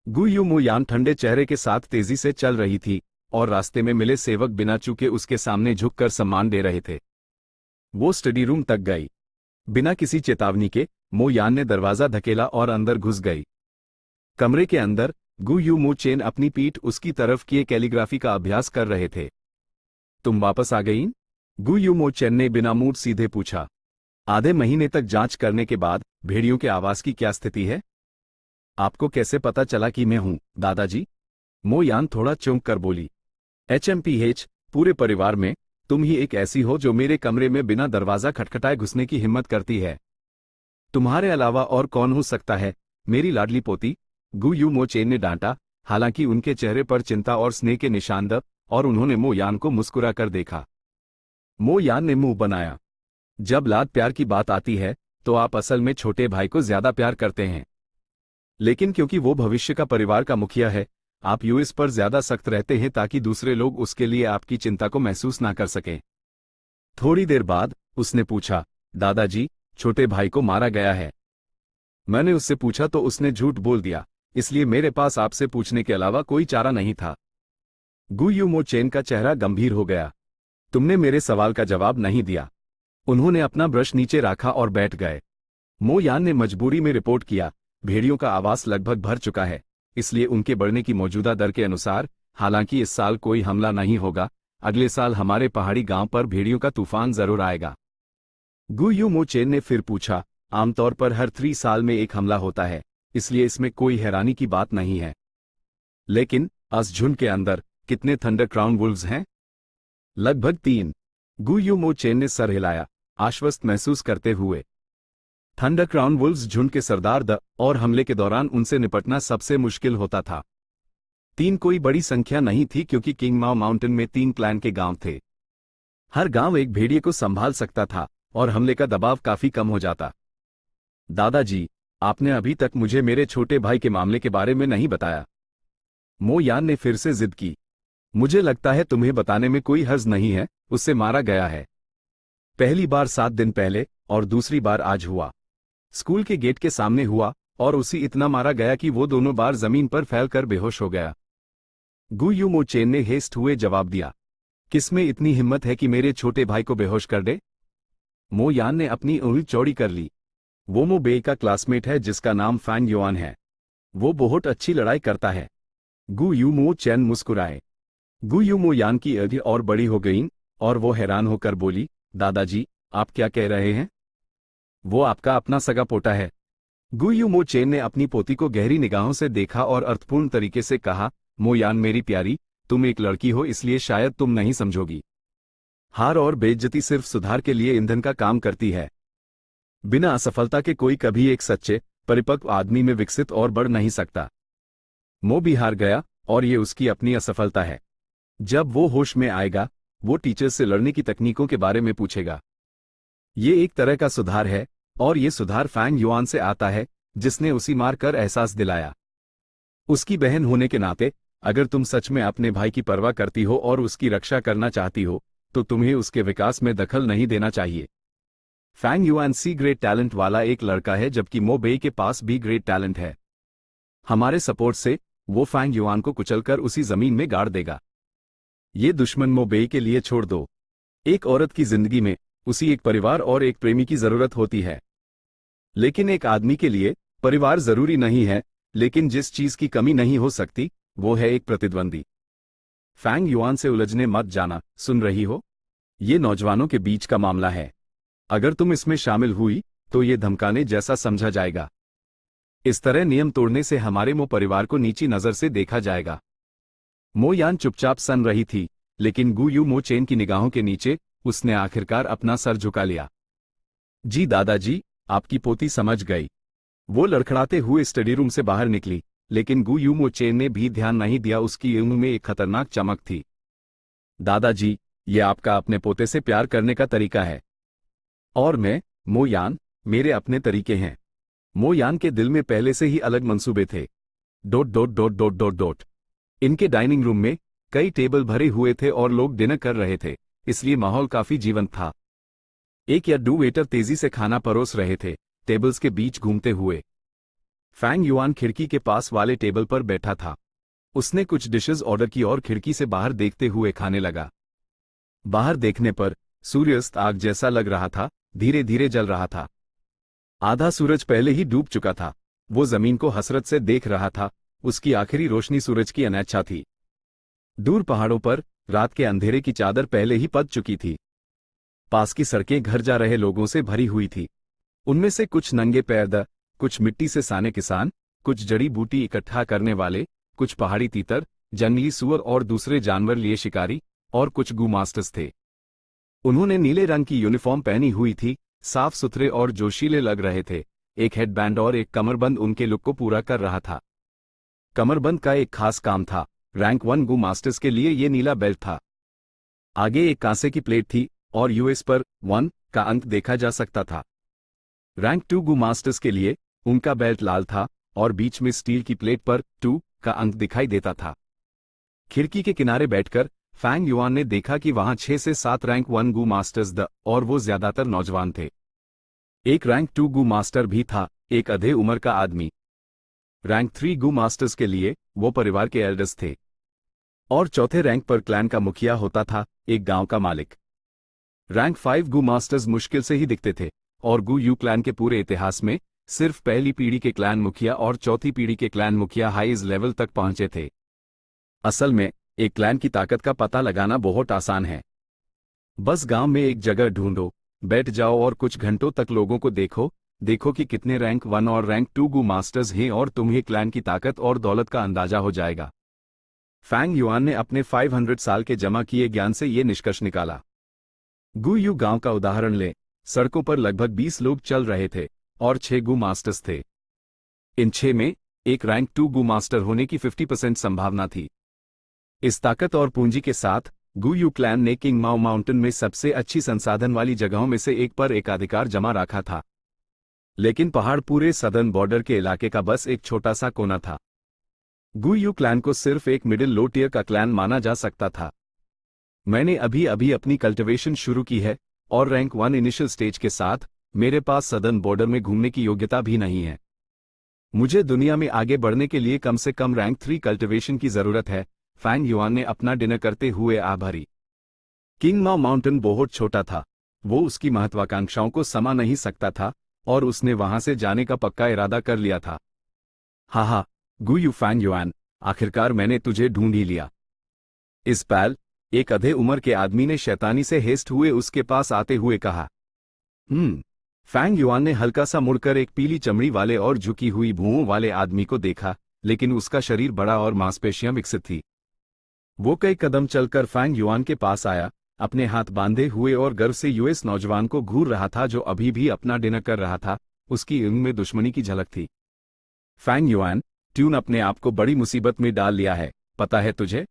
गु युमोयान ठंडे चेहरे के साथ तेजी से चल रही थी और रास्ते में मिले सेवक बिना चूके उसके सामने झुककर सम्मान दे रहे थे। वो स्टडी रूम तक गई। बिना किसी चेतावनी के मो यान ने दरवाजा धकेला और अंदर घुस गई। कमरे के अंदर गु युमो चेन अपनी पीठ उसकी तरफ किए कैलीग्राफी का अभ्यास कर रहे थे। तुम वापस आ गईं? गु युमो चेन ने बिना मूड सीधे पूछा। आधे महीने तक जांच करने के बाद भेड़ियों के आवास की क्या स्थिति है? आपको कैसे पता चला कि मैं हूं, दादाजी? मो यान थोड़ा चौंक कर बोली। HMPH, पूरे परिवार में तुम ही एक ऐसी हो जो मेरे कमरे में बिना दरवाजा खटखटाए घुसने की हिम्मत करती है। तुम्हारे अलावा और कौन हो सकता है, मेरी लाडली पोती? गु युमो चेन ने डांटा, हालांकि उनके चेहरे पर चिंता और स्नेह के निशान थे और उन्होंने मो यान को मुस्कुरा कर देखा। मो यान ने मुंह बनाया। जब लाड प्यार की बात आती है तो आप असल में छोटे भाई को ज्यादा प्यार करते हैं, लेकिन क्योंकि वो भविष्य का परिवार का मुखिया है, आप यूएस पर ज्यादा सख्त रहते हैं ताकि दूसरे लोग उसके लिए आपकी चिंता को महसूस ना कर सकें। थोड़ी देर बाद उसने पूछा, दादाजी, छोटे भाई को मारा गया है। मैंने उससे पूछा तो उसने झूठ बोल दिया, इसलिए मेरे पास आपसे पूछने के अलावा कोई चारा नहीं था। गु युमो चेन का चेहरा गंभीर हो गया। तुमने मेरे सवाल का जवाब नहीं दिया। उन्होंने अपना ब्रश नीचे रखा और बैठ गए। मो यान ने मजबूरी में रिपोर्ट किया, भेड़ियों का आवास लगभग भर चुका है, इसलिए उनके बढ़ने की मौजूदा दर के अनुसार, हालांकि इस साल कोई हमला नहीं होगा, अगले साल हमारे पहाड़ी गांव पर भेड़ियों का तूफान जरूर आएगा। गु युमो चेन ने फिर पूछा, आमतौर पर हर 3 साल में एक हमला होता है, इसलिए इसमें कोई हैरानी की बात नहीं है। लेकिन इस झुंड के अंदर कितने थंडर क्राउन वुल्व्स हैं? लगभग 3। गु युमो चेन ने सर हिलाया, आश्वस्त महसूस करते हुए। थंडर क्राउन वुल्व्स झुंड के सरदार द और हमले के दौरान उनसे निपटना सबसे मुश्किल होता था। 3 कोई बड़ी संख्या नहीं थी क्योंकि किंग माओ माउंटेन में 3 क्लैन के गांव थे। हर गांव एक भेड़िए को संभाल सकता था और हमले का दबाव काफी कम हो जाता। दादाजी, आपने अभी तक मुझे मेरे छोटे भाई के मामले के बारे में नहीं बताया। मो यान ने फिर से जिद की। मुझे लगता है तुम्हें बताने में कोई हर्ज नहीं है, उससे मारा गया है। पहली बार 7 दिन पहले और दूसरी बार आज हुआ। स्कूल के गेट के सामने हुआ और उसी इतना मारा गया कि वो दोनों बार जमीन पर फैलकर बेहोश हो गया। गु युमो चेन ने हेस्ट हुए जवाब दिया। किसमें इतनी हिम्मत है कि मेरे छोटे भाई को बेहोश कर दे? मो यान ने अपनी उंगली चौड़ी कर ली। वो मो बेई का क्लासमेट है जिसका नाम फैंग युआन है। वो बहुत अच्छी लड़ाई करता है। गु यू मो चैन मुस्कुराए। गु यू मो यान की आंखें और बड़ी हो गईं और वो हैरान होकर बोली, दादाजी, आप क्या कह रहे हैं? वो आपका अपना सगा पोता है। गु यू मो चेन ने अपनी पोती को गहरी निगाहों से देखा और अर्थपूर्ण तरीके से कहा, मो यान मेरी प्यारी, तुम एक लड़की हो इसलिए शायद तुम नहीं समझोगी। हार और बेइज्जती सिर्फ सुधार के लिए ईंधन का काम करती है। बिना असफलता के कोई कभी एक सच्चे, परिपक्व आदमी में विकसित और बढ़ नहीं सकता। मो भी हार गया और ये उसकी अपनी असफलता है। जब वो होश में आएगा, वो टीचर से लड़ने की तकनीकों के बारे में पूछेगा। ये एक तरह का सुधार है और ये सुधार फैंग युआन से आता है, जिसने उसी मार कर एहसास दिलाया। उसकी बहन होने के नाते, अगर तुम सच में अपने भाई की परवाह करती हो और उसकी रक्षा करना चाहती हो, तो तुम्हें उसके विकास में दखल नहीं देना चाहिए। फैंग युआन सी ग्रेट टैलेंट वाला एक लड़का है जबकि मो बेई के पास भी ग्रेट टैलेंट है। हमारे सपोर्ट से वो फैंग युआन को कुचलकर उसी जमीन में गाड़ देगा। ये दुश्मन मो बेई के लिए छोड़ दो। एक औरत की जिंदगी में उसी एक परिवार और एक प्रेमी की जरूरत होती है। लेकिन एक आदमी के लिए परिवार जरूरी नहीं है, लेकिन जिस चीज की कमी नहीं हो सकती, वो है एक प्रतिद्वंदी। फैंग युआन से उलझने मत जाना, सुन रही हो? ये नौजवानों के बीच का मामला है। अगर तुम इसमें शामिल हुई, तो ये धमकाने जैसा समझा जाएगा। इस तरह नियम तोड़ने से हमारे मो परिवार को नीची नजर से देखा जाएगा। मो यान चुपचाप सन रही थी, लेकिन गु यू मो चेन की निगाहों के नीचे उसने आखिरकार अपना सर झुका लिया। जी दादाजी, आपकी पोती समझ गई। वो लड़खड़ाते हुए स्टडी रूम से बाहर निकली, लेकिन गु यू मो चेन ने भी ध्यान नहीं दिया। उसकी आंखों में एक खतरनाक चमक थी। दादाजी, ये आपका अपने पोते से प्यार करने का तरीका है। और मैं, मो यान, मेरे अपने तरीके हैं। मो यान के दिल में पहले से ही अलग मंसूबे थे। Dot dot dot dot dot dot. इनके डाइनिंग रूम में कई टेबल भरे हुए थे और लोग डिनर कर रहे थे, इसलिए माहौल काफी जीवंत था। एक या दो वेटर तेजी से खाना परोस रहे थे, टेबल्स के बीच घूमते हुए। फैंग युआन खिड़की के पास वाले टेबल पर बैठा था। उसने कुछ डिशेस ऑर्डर की और खिड़की से बाहर देखते हुए खाने लगा। बाहर देखने पर सूर्यास्त आग जैसा लग रहा था, धीरे धीरे जल रहा था। आधा सूरज पहले ही डूब चुका था। वो जमीन को हसरत से देख रहा था, उसकी आखिरी रोशनी सूरज की अनिच्छा थी। दूर पहाड़ों पर रात के अंधेरे की चादर पहले ही पड़ चुकी थी। पास की सड़कें घर जा रहे लोगों से भरी हुई थी। उनमें से कुछ नंगे पैर, कुछ मिट्टी से साने किसान, कुछ जड़ी बूटी इकट्ठा करने वाले, कुछ पहाड़ी तीतर, जंगली सुअर और दूसरे जानवर लिए शिकारी, और कुछ गू मास्टर्स थे। उन्होंने नीले रंग की यूनिफॉर्म पहनी हुई थी, साफ सुथरे और जोशीले लग रहे थे। एक हेडबैंड और एक कमरबंद उनके लुक को पूरा कर रहा था। कमरबंद का एक खास काम था। रैंक 1 गू मास्टर्स के लिए ये नीला बेल्ट था। आगे एक कांसे की प्लेट थी और यूएस पर 1 का अंक देखा जा सकता था। रैंक 2 गू मास्टर्स के लिए उनका बेल्ट लाल था और बीच में स्टील की प्लेट पर 2 का अंक दिखाई देता था। खिड़की के किनारे बैठकर फैंग युआन ने देखा कि वहां 6 से 7 रैंक 1 गू मास्टर्स और वो ज्यादातर नौजवान थे। एक रैंक 2 गू मास्टर भी था, एक आधे उम्र का आदमी। रैंक 3 गू मास्टर्स के लिए वो परिवार के एल्डर्स थे। और चौथे रैंक पर क्लैन का मुखिया होता था, एक गांव का मालिक। रैंक 5 गू मास्टर्स मुश्किल से ही दिखते थे और गू यू क्लैन के पूरे इतिहास में सिर्फ पहली पीढ़ी के क्लैन मुखिया और चौथी पीढ़ी के क्लैन मुखिया हाईज लेवल तक पहुंचे थे। असल में एक क्लैन की ताकत का पता लगाना बहुत आसान है। बस गांव में एक जगह ढूंढो, बैठ जाओ और कुछ घंटों तक लोगों को देखो कि कितने रैंक 1 और रैंक 2 गू मास्टर्स हैं और तुम्हें क्लैन की ताकत और दौलत का अंदाजा हो जाएगा। फैंग युआन ने अपने 500 साल के जमा किए ज्ञान से ये निष्कर्ष निकाला। गू यू गांव का उदाहरण लें। सड़कों पर लगभग 20 लोग चल रहे थे और 6 गू मास्टर्स थे। इन 6 में एक रैंक 2 गू मास्टर होने की 50% संभावना थी। इस ताकत और पूंजी के साथ गू यू क्लैन ने किंग माओ माउंटेन में सबसे अच्छी संसाधन वाली जगहों में से एक पर एकाधिकार जमा रखा था। लेकिन पहाड़ पूरे सदर्न बॉर्डर के इलाके का बस एक छोटा सा कोना था। गू यू क्लैन को सिर्फ एक मिडिल लो टियर का क्लैन माना जा सकता था। मैंने अभी अभी अपनी कल्टिवेशन शुरू की है और रैंक 1 इनिशियल स्टेज के साथ मेरे पास सदर्न बॉर्डर में घूमने की योग्यता भी नहीं है। मुझे दुनिया में आगे बढ़ने के लिए कम से कम रैंक 3 कल्टिवेशन की जरूरत है। फैंग युआन ने अपना डिनर करते हुए आभारी किंग माओ माउंटेन बहुत छोटा था, वो उसकी महत्वाकांक्षाओं को समा नहीं सकता था और उसने वहां से जाने का पक्का इरादा कर लिया था। हाहा, गु यू फैंग युआन, आखिरकार मैंने तुझे ढूंढ ही लिया। इस पैल, एक आधे उम्र के आदमी ने शैतानी से हेस्ट हुए उसके पास आते हुए कहा। फैंग युआन ने हल्का सा मुड़कर एक पीली चमड़ी वाले और झुकी हुई भुवों वाले आदमी को देखा, लेकिन उसका शरीर बड़ा और मांसपेशियां विकसित थी। वो कई कदम चलकर फैंग युआन के पास आया, अपने हाथ बांधे हुए और गर्व से यूएस नौजवान को घूर रहा था जो अभी भी अपना डिनर कर रहा था। उसकी ऊँग में दुश्मनी की झलक थी। फैंग युआन, ट्यून अपने आप को बड़ी मुसीबत में डाल लिया है, पता है तुझे?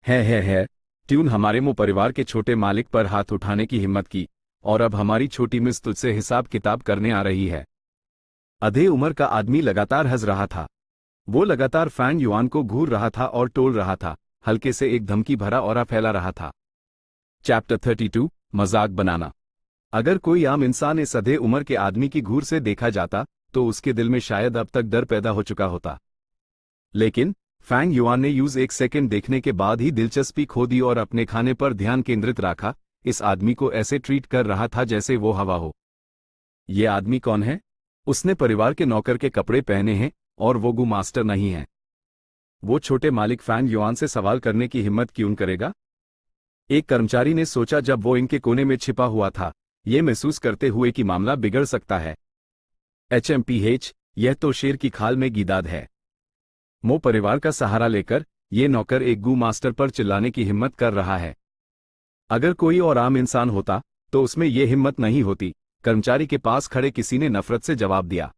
है। ट्यून हमारे मुंह परिवार के छोटे मालिक पर हाथ उठाने की हिम्मत की, और अब हमारी छोटी मिस तुझसे हिसाब किताब करने आ रही है। आधे उम्र का आदमी लगातार हंस रहा था। वो लगातार फैंग युआन को घूर रहा था और टोल रहा था, हल्के से एक धमकी भरा ऑरा फैला रहा था। चैप्टर 32, मजाक बनाना। अगर कोई आम इंसान इस आधे उम्र के आदमी की घूर से देखा जाता तो उसके दिल में शायद अब तक डर पैदा हो चुका होता। लेकिन फैंग युआन ने यूज एक सेकंड देखने के बाद ही दिलचस्पी खो दी और अपने खाने पर ध्यान केंद्रित रखा। इस आदमी को ऐसे ट्रीट कर रहा था जैसे वो हवा हो। ये आदमी कौन है? उसने परिवार के नौकर के कपड़े पहने हैं और वो गु मास्टर नहीं है। वो छोटे मालिक फैंग युआन से सवाल करने की हिम्मत क्यों करेगा? एक कर्मचारी ने सोचा जब वो इनके कोने में छिपा हुआ था, ये महसूस करते हुए कि मामला बिगड़ सकता है। HMPH, यह तो शेर की खाल में गिदाद है। मो परिवार का सहारा लेकर ये नौकर एक गू मास्टर पर चिल्लाने की हिम्मत कर रहा है। अगर कोई और आम इंसान होता तो उसमें यह हिम्मत नहीं होती, कर्मचारी के पास खड़े किसी ने नफरत से जवाब दिया।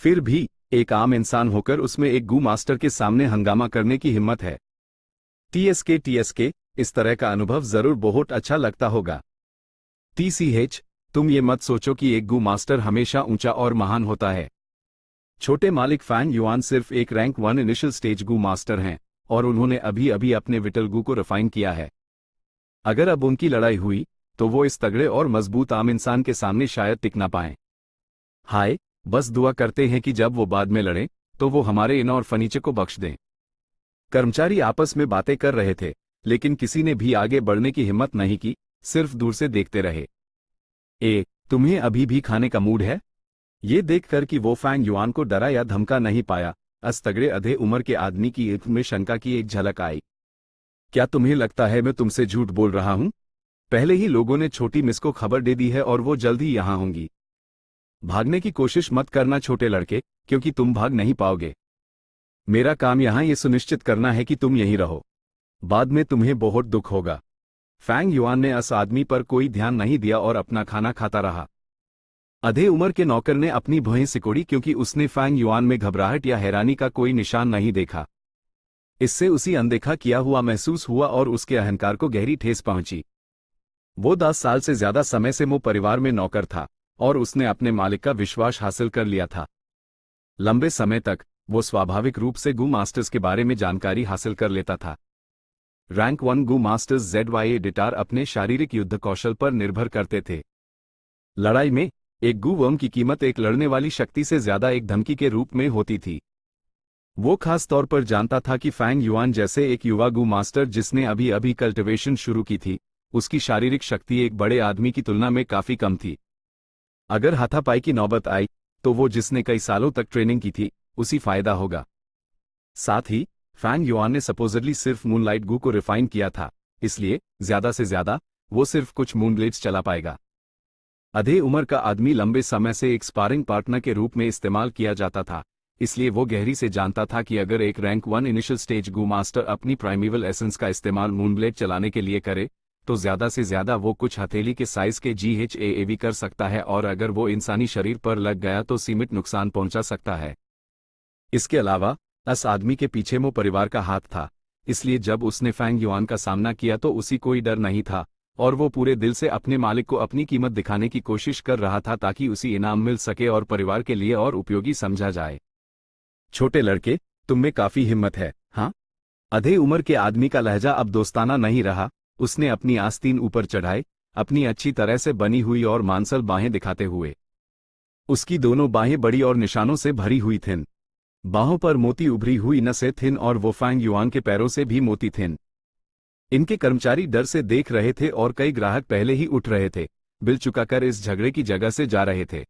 फिर भी एक आम इंसान होकर उसमें एक गू मास्टर के सामने हंगामा करने की हिम्मत है। TSK, इस तरह का अनुभव जरूर बहुत अच्छा लगता होगा। TCH, तुम ये मत सोचो कि एक गू मास्टर हमेशा ऊंचा और महान होता है। छोटे मालिक फैंग युआन सिर्फ एक रैंक 1 इनिशियल स्टेज गू मास्टर हैं, और उन्होंने अभी अभी अपने विटल गू को रिफाइन किया है। अगर अब उनकी लड़ाई हुई तो वो इस तगड़े और मजबूत आम इंसान के सामने शायद टिक ना पाएं। हाय, बस दुआ करते हैं कि जब वो बाद में लड़ें तो वो हमारे इन और फर्नीचर को बख्श दें। कर्मचारी आपस में बातें कर रहे थे, लेकिन किसी ने भी आगे बढ़ने की हिम्मत नहीं की, सिर्फ दूर से देखते रहे। तुम्हें अभी भी खाने का मूड है? ये देखकर कि वो फैंग युआन को डरा या धमका नहीं पाया, अस तगड़े आधे उम्र के आदमी की आंख में शंका की एक झलक आई। क्या तुम्हें लगता है मैं तुमसे झूठ बोल रहा हूं? पहले ही लोगों ने छोटी मिस को खबर दे दी है और वो जल्द ही यहां होंगी। भागने की कोशिश मत करना छोटे लड़के, क्योंकि तुम भाग नहीं पाओगे। मेरा काम यहां ये सुनिश्चित करना है कि तुम यहीं रहो। बाद में तुम्हें बहुत दुख होगा। फैंग युआन ने उस आदमी पर कोई ध्यान नहीं दिया और अपना खाना खाता रहा। आधे उम्र के नौकर ने अपनी भुएं सिकोड़ी क्योंकि उसने फैंग युआन में घबराहट या हैरानी का कोई निशान नहीं देखा। इससे उसी अनदेखा किया हुआ महसूस हुआ और उसके अहंकार को गहरी ठेस पहुंची। वो 10 साल से ज्यादा समय से मो परिवार में नौकर था और उसने अपने मालिक का विश्वास हासिल कर लिया था। लंबे समय तक वो स्वाभाविक रूप से गू मास्टर्स के बारे में जानकारी हासिल कर लेता था। रैंक 1 गू मास्टर्स ZYA डिटार अपने शारीरिक युद्ध कौशल पर निर्भर करते थे। लड़ाई में एक गू वर्म की कीमत एक लड़ने वाली शक्ति से ज्यादा एक धमकी के रूप में होती थी। वो खास तौर पर जानता था कि फैंग युआन जैसे एक युवा गू मास्टर जिसने अभी अभी कल्टिवेशन शुरू की थी, उसकी शारीरिक शक्ति एक बड़े आदमी की तुलना में काफी कम थी। अगर हाथापाई की नौबत आई तो वो जिसने कई सालों तक ट्रेनिंग की थी उसी फायदा होगा। साथ ही फैंग युआन ने सपोजिटली सिर्फ मूनलाइट गू को रिफाइन किया था, इसलिए ज्यादा से ज्यादा वो सिर्फ कुछ मूनब्लेड्स चला पाएगा। आधे उम्र का आदमी लंबे समय से एक स्पारिंग पार्टनर के रूप में इस्तेमाल किया जाता था, इसलिए वो गहरी से जानता था कि अगर एक रैंक 1 इनिशियल स्टेज गू मास्टर अपनी प्राइमेवल एसेंस का इस्तेमाल मूनब्लेड चलाने के लिए करे तो ज्यादा से ज्यादा वो कुछ हथेली के साइज के GHAAV कर सकता है, और अगर वो इंसानी शरीर पर लग गया तो सीमित नुकसान पहुंचा सकता है। इसके अलावा उस आदमी के पीछे मो परिवार का हाथ था, इसलिए जब उसने फैंग युआन का सामना किया तो उसी कोई डर नहीं था और वो पूरे दिल से अपने मालिक को अपनी कीमत दिखाने की कोशिश कर रहा था ताकि उसी इनाम मिल सके और परिवार के लिए और उपयोगी समझा जाए। छोटे लड़के, तुम में काफी हिम्मत है, हाँ? आधे उम्र के आदमी का लहजा अब दोस्ताना नहीं रहा। उसने अपनी आस्तीन ऊपर चढ़ाए, अपनी अच्छी तरह से बनी हुई और मांसल बाहें दिखाते हुए। उसकी दोनों बाहें बड़ी और निशानों से भरी हुई थीं। बाहों पर मोती उभरी हुई नसें थीं और वो फैंग युआन के पैरों से भी मोती थीं। इनके कर्मचारी डर से देख रहे थे और कई ग्राहक पहले ही उठ रहे थे, बिल चुकाकर इस झगड़े की जगह से जा रहे थे।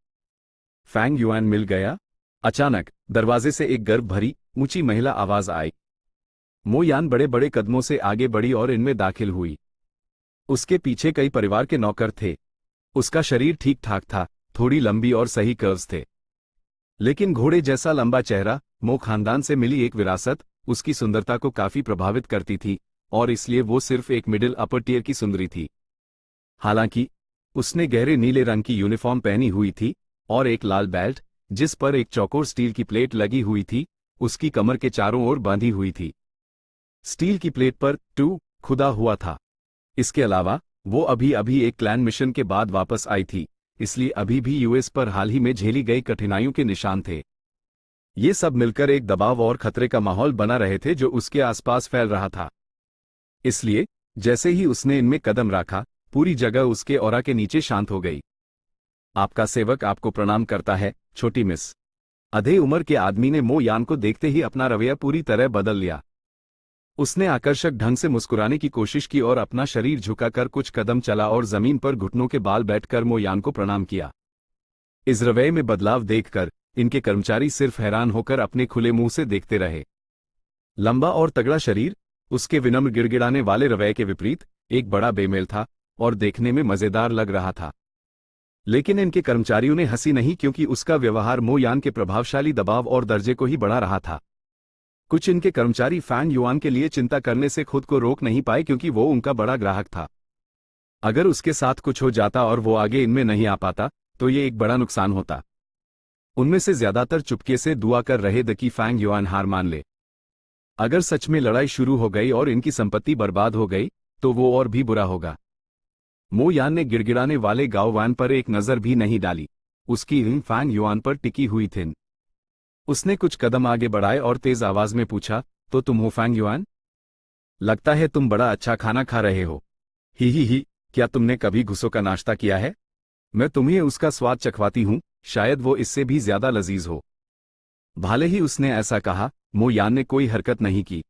फैंग युआन मिल गया। अचानक दरवाजे से एक गर्भ भरी ऊंची महिला आवाज आई। मो यान बड़े बड़े कदमों से आगे बढ़ी और इनमें दाखिल हुई। उसके पीछे कई परिवार के नौकर थे। उसका शरीर ठीक ठाक था, थोड़ी लंबी और सही कर्व्स थे, लेकिन घोड़े जैसा लंबा चेहरा। मो खानदान से मिली एक विरासत उसकी सुंदरता को काफी प्रभावित करती थी और इसलिए वो सिर्फ एक मिडिल अपर टियर की सुंदरी थी। हालांकि उसने गहरे नीले रंग की यूनिफॉर्म पहनी हुई थी और एक लाल बेल्ट, जिस पर एक चौकोर स्टील की प्लेट लगी हुई थी, उसकी कमर के चारों ओर बांधी हुई थी। स्टील की प्लेट पर 2 खुदा हुआ था। इसके अलावा वो अभी अभी एक क्लैन मिशन के बाद वापस आई थी, इसलिए अभी भी यूएस पर हाल ही में झेली गई कठिनाइयों के निशान थे। ये सब मिलकर एक दबाव और खतरे का माहौल बना रहे थे जो उसके आसपास फैल रहा था। इसलिए जैसे ही उसने इनमें कदम रखा, पूरी जगह उसके ऑरा के नीचे शांत हो गई। आपका सेवक आपको प्रणाम करता है, छोटी मिस। आधे उम्र के आदमी ने मो यान को देखते ही अपना रवैया पूरी तरह बदल लिया। उसने आकर्षक ढंग से मुस्कुराने की कोशिश की और अपना शरीर झुकाकर कुछ कदम चला और जमीन पर घुटनों के बाल बैठकर मो यान को प्रणाम किया। इस रवैये में बदलाव देखकर इनके कर्मचारी सिर्फ हैरान होकर अपने खुले मुंह से देखते रहे। लंबा और तगड़ा शरीर उसके विनम्र गिड़गिड़ाने वाले रवैये के विपरीत एक बड़ा बेमेल था और देखने में मजेदार लग रहा था। लेकिन इनके कर्मचारियों ने हंसी नहीं, क्योंकि उसका व्यवहार मो यान के प्रभावशाली दबाव और दर्जे को ही बढ़ा रहा था। कुछ इनके कर्मचारी फैंग युआन के लिए चिंता करने से खुद को रोक नहीं पाए, क्योंकि वो उनका बड़ा ग्राहक था। अगर उसके साथ कुछ हो जाता और वो आगे इनमें नहीं आ पाता तो ये एक बड़ा नुकसान होता। उनमें से ज्यादातर चुपके से दुआ कर रहे थे कि फैंग युआन हार मान ले। अगर सच में लड़ाई शुरू हो गई और इनकी संपत्ति बर्बाद हो गई तो वो और भी बुरा होगा। मो यान ने गिड़गिड़ाने वाले गाओ वान पर एक नजर भी नहीं डाली। उसकी इन फैंग युआन पर टिकी हुई थी। उसने कुछ कदम आगे बढ़ाए और तेज आवाज में पूछा, तो तुम हो फैंग युआन? लगता है तुम बड़ा अच्छा खाना खा रहे हो। ही, क्या तुमने कभी घुसो का नाश्ता किया है? मैं तुम्हें उसका स्वाद चखवाती हूं, शायद वो इससे भी ज्यादा लजीज हो। भले ही उसने ऐसा कहा, मो यान ने कोई हरकत नहीं की।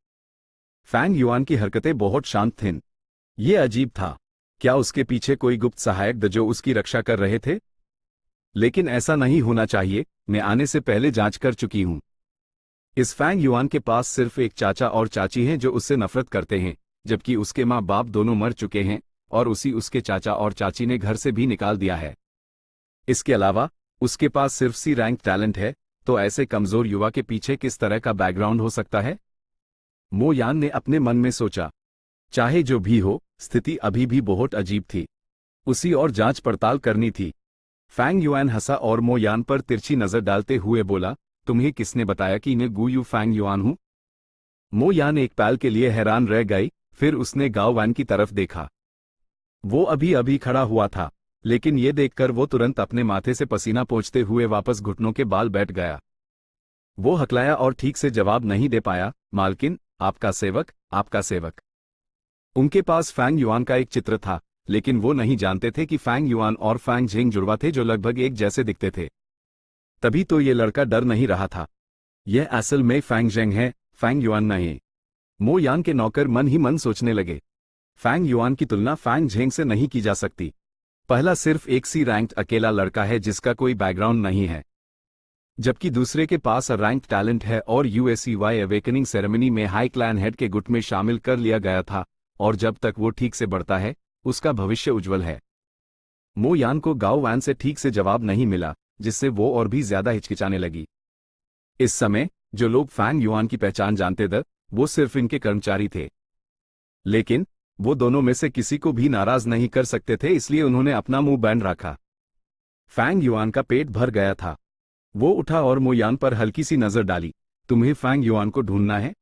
फैंग युआन की हरकतें बहुत शांत थीं। ये अजीब था। क्या उसके पीछे कोई गुप्त सहायक थे जो उसकी रक्षा कर रहे थे? लेकिन ऐसा नहीं होना चाहिए। मैं आने से पहले जांच कर चुकी हूं। इस फैंग युआन के पास सिर्फ एक चाचा और चाची हैं जो उससे नफरत करते हैं, जबकि उसके माँ बाप दोनों मर चुके हैं और उसके चाचा और चाची ने घर से भी निकाल दिया है। इसके अलावा उसके पास सिर्फ सी रैंक टैलेंट है, तो ऐसे कमजोर युवा के पीछे किस तरह का बैकग्राउंड हो सकता है? मो यान ने अपने मन में सोचा। चाहे जो भी हो, स्थिति अभी भी बहुत अजीब थी। उसी और जांच पड़ताल करनी थी। फैंग युआन हंसा और मो यान पर तिरछी नजर डालते हुए बोला, तुम्हें किसने बताया कि मैं गुयू फैंग युआन हूं? मो यान एक पल के लिए हैरान रह गई, फिर उसने गाओ वान की तरफ देखा। वो अभी अभी खड़ा हुआ था, लेकिन ये देखकर वो तुरंत अपने माथे से पसीना पोंछते हुए वापस घुटनों के बाल बैठ गया। वो हकलाया और ठीक से जवाब नहीं दे पाया, मालकिन, आपका सेवक, आपका सेवक। उनके पास फैंग युआन का एक चित्र था, लेकिन वो नहीं जानते थे कि फैंग युआन और फैंग झेंग जुड़वा थे जो लगभग एक जैसे दिखते थे। तभी तो ये लड़का डर नहीं रहा था। यह असल में फैंग झेंग है, फैंग युआन नहीं। मो यान के नौकर मन ही मन सोचने लगे। फैंग युआन की तुलना फैंग झेंग से नहीं की जा सकती। पहला सिर्फ एक सी रैंक्ड अकेला लड़का है जिसका कोई बैकग्राउंड नहीं है, जबकि दूसरे के पास रैंक्ड टैलेंट है और यूएसईवाई अवेकनिंग सेरेमनी में हाई क्लैन हेड के गुट में शामिल कर लिया गया था, और जब तक वो ठीक से बढ़ता है उसका भविष्य उज्जवल है। मो यान को गाओ वान से ठीक से जवाब नहीं मिला, जिससे वो और भी ज्यादा हिचकिचाने लगी। इस समय जो लोग फैंग युआन की पहचान जानते थे वो सिर्फ इनके कर्मचारी थे, लेकिन वो दोनों में से किसी को भी नाराज नहीं कर सकते थे, इसलिए उन्होंने अपना मुंह बंद रखा। फैंग युआन का पेट भर गया था। वो उठा और मो यान पर हल्की सी नजर डाली। तुम्हें फैंग युआन को ढूंढना है?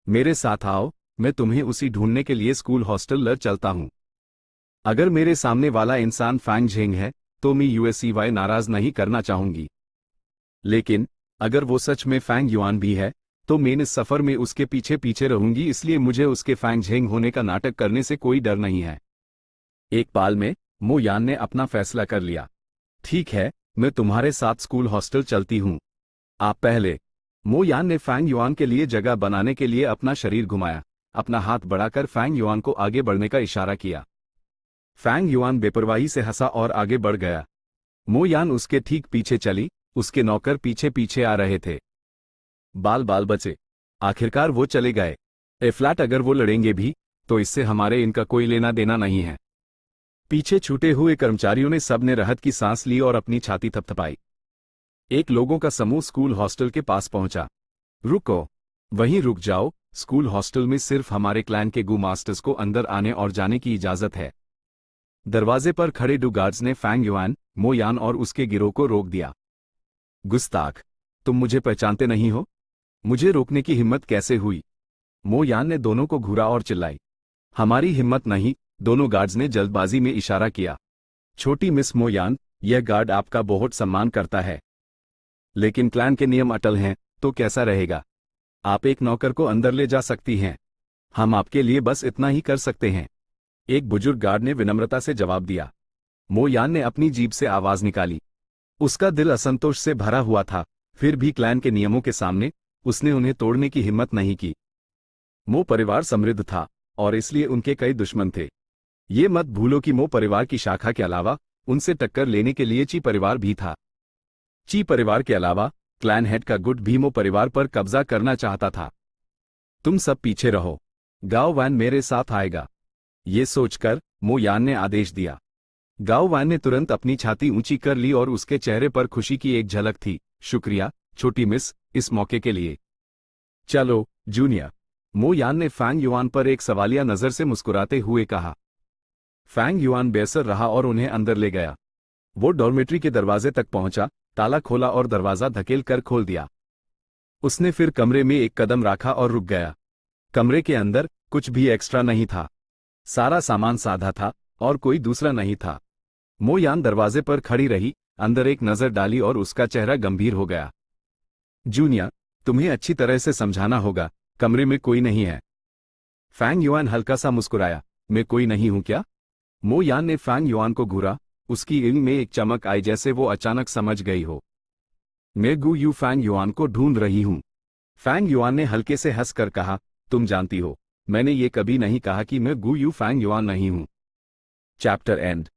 मेरे साथ आओ, मैं तुम्हें उसी ढूंढने के लिए स्कूल हॉस्टल ले चलता हूं। अगर मेरे सामने वाला इंसान फैंग झेंग है तो मैं यूएसईवाई नाराज नहीं करना चाहूंगी, लेकिन अगर वो सच में फैंग युआन भी है तो मैं इस सफर में उसके पीछे पीछे रहूंगी, इसलिए मुझे उसके फैंग झेंग होने का नाटक करने से कोई डर नहीं है। एक पाल में मो यान ने अपना फैसला कर लिया। ठीक है, मैं तुम्हारे साथ स्कूल हॉस्टल चलती हूं। आप पहले। मो यान ने फैंग युआन के लिए जगह बनाने के लिए अपना शरीर घुमाया। अपना हाथ बढ़ाकर फैंग युआन को आगे बढ़ने का इशारा किया। फैंग युआन बेपरवाही से हंसा और आगे बढ़ गया। मो यान उसके ठीक पीछे चली, उसके नौकर पीछे पीछे आ रहे थे। बाल बाल बचे। आखिरकार वो चले गए। फ्लैट अगर वो लड़ेंगे भी, तो इससे हमारे इनका कोई लेना देना नहीं है। पीछे छूटे हुए कर्मचारियों ने सबने राहत की सांस ली और अपनी छाती थपथपाई। एक लोगों का समूह स्कूल हॉस्टल के पास पहुंचा। रुको, वहीं रुक जाओ, स्कूल हॉस्टल में सिर्फ हमारे क्लैन के गू मास्टर्स को अंदर आने और जाने की इजाजत है। दरवाजे पर खड़े डू गार्ड्स ने फैंग युआन, मो यान और उसके गिरोह को रोक दिया। गुस्ताख, तुम मुझे पहचानते नहीं हो? मुझे रोकने की हिम्मत कैसे हुई? मो यान ने दोनों को घूरा और चिल्लाई। हमारी हिम्मत नहीं, दोनों गार्ड्स ने जल्दबाजी में इशारा किया। छोटी मिस मो यान, यह गार्ड आपका बहुत सम्मान करता है, लेकिन क्लैन के नियम अटल हैं, तो कैसा रहेगा? आप एक नौकर को अंदर ले जा सकती हैं। हम आपके लिए बस इतना ही कर सकते हैं। एक बुजुर्ग गार्ड ने विनम्रता से जवाब दिया। मो यान ने अपनी जीभ से आवाज निकाली। उसका दिल असंतोष से भरा हुआ था, फिर भी क्लैन के नियमों के सामने उसने उन्हें तोड़ने की हिम्मत नहीं की। मो परिवार समृद्ध था और इसलिए उनके कई दुश्मन थे। ये मत भूलो कि मो परिवार की शाखा के अलावा उनसे टक्कर लेने के लिए ची परिवार भी था। ची परिवार के अलावा क्लैन हेड का गुट भी मो परिवार पर कब्जा करना चाहता था। तुम सब पीछे रहो, गाओ वैन मेरे साथ आएगा। ये सोचकर मो यान ने आदेश दिया। गाओ वैन ने तुरंत अपनी छाती ऊंची कर ली और उसके चेहरे पर खुशी की एक झलक थी। शुक्रिया छोटी मिस, इस मौके के लिए। चलो जूनियर, मो यान ने फैंग युआन पर एक सवालिया नजर से मुस्कुराते हुए कहा। फैंग युआन बेसर रहा और उन्हें अंदर ले गया। वो डॉर्मेट्री के दरवाजे तक पहुंचा, ताला खोला और दरवाजा धकेल कर खोल दिया। उसने फिर कमरे में एक कदम रखा और रुक गया। कमरे के अंदर कुछ भी एक्स्ट्रा नहीं था। सारा सामान सादा था और कोई दूसरा नहीं था। मो यान दरवाजे पर खड़ी रही, अंदर एक नजर डाली और उसका चेहरा गंभीर हो गया। जूनियर, तुम्हें अच्छी तरह से समझाना होगा, कमरे में कोई नहीं है। फैंग युआन हल्का सा मुस्कुराया। मैं कोई नहीं हूं क्या? मो यान ने फैंग युआन को घूरा, उसकी इंग में एक चमक आई जैसे वो अचानक समझ गई हो। मैं गू यू फैंग युआन को ढूंढ रही हूं। फैंग युआन ने हल्के से हंसकर कहा, तुम जानती हो, मैंने ये कभी नहीं कहा कि मैं गू यू फैंग युआन नहीं हूं। Chapter and.